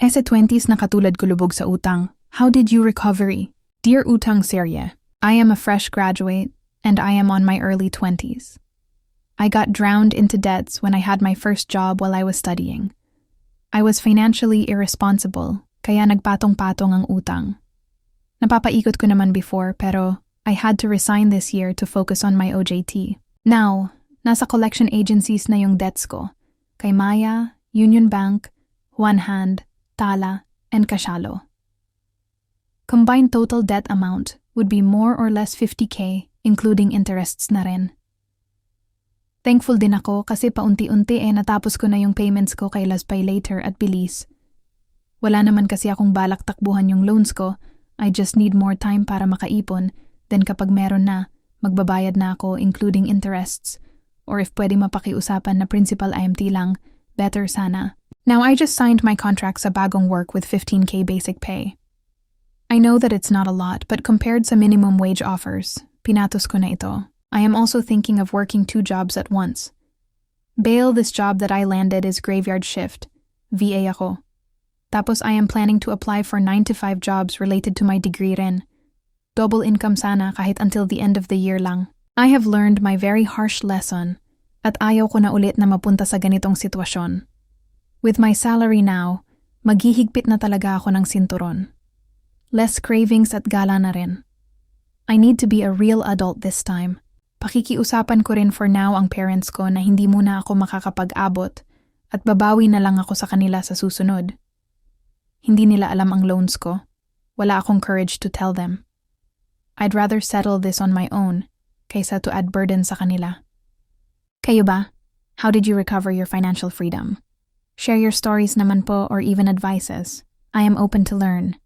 20s na katulad ko lubog sa utang. How did you recovery? Dear Utang Serye, I am a fresh graduate and I am on my early 20s. I got drowned into debts when I had my first job while I was studying. I was financially irresponsible, kaya nagpatong-patong ang utang. Napapaikot ko naman before pero I had to resign this year to focus on my OJT. Now, nasa collection agencies na yung debts ko. Kay Maya, Union Bank, One Hand, Tala, and Kasyalo. Combined total debt amount would be more or less 50K, including interests na rin. Thankful din ako kasi paunti-unti natapos ko na yung payments ko kay Las Pay Later at Bilis. Wala naman kasi akong balak takbuhan yung loans ko, I just need more time para makaipon, then kapag meron na, magbabayad na ako including interests, or if pwede mapakiusapan na principal IMT lang, better sana. Now I just signed my contract sa bagong work with 15K basic pay. I know that it's not a lot, but compared sa minimum wage offers, pinatos ko na ito. I am also thinking of working 2 jobs at once. Bail, this job that I landed is graveyard shift. VA ako. Tapos I am planning to apply for 9-to-5 jobs related to my degree rin. Double income sana kahit until the end of the year lang. I have learned my very harsh lesson at ayaw ko na ulit na mapunta sa ganitong sitwasyon. With my salary now, maghihigpit na talaga ako ng sinturon. Less cravings at gala na rin. I need to be a real adult this time. Pakikiusapan ko rin for now ang parents ko na hindi muna ako makakapag-abot at babawi na lang ako sa kanila sa susunod. Hindi nila alam ang loans ko. Wala akong courage to tell them. I'd rather settle this on my own kaysa to add burden sa kanila. Kayo ba? How did you recover your financial freedom? Share your stories naman po or even advices. I am open to learn.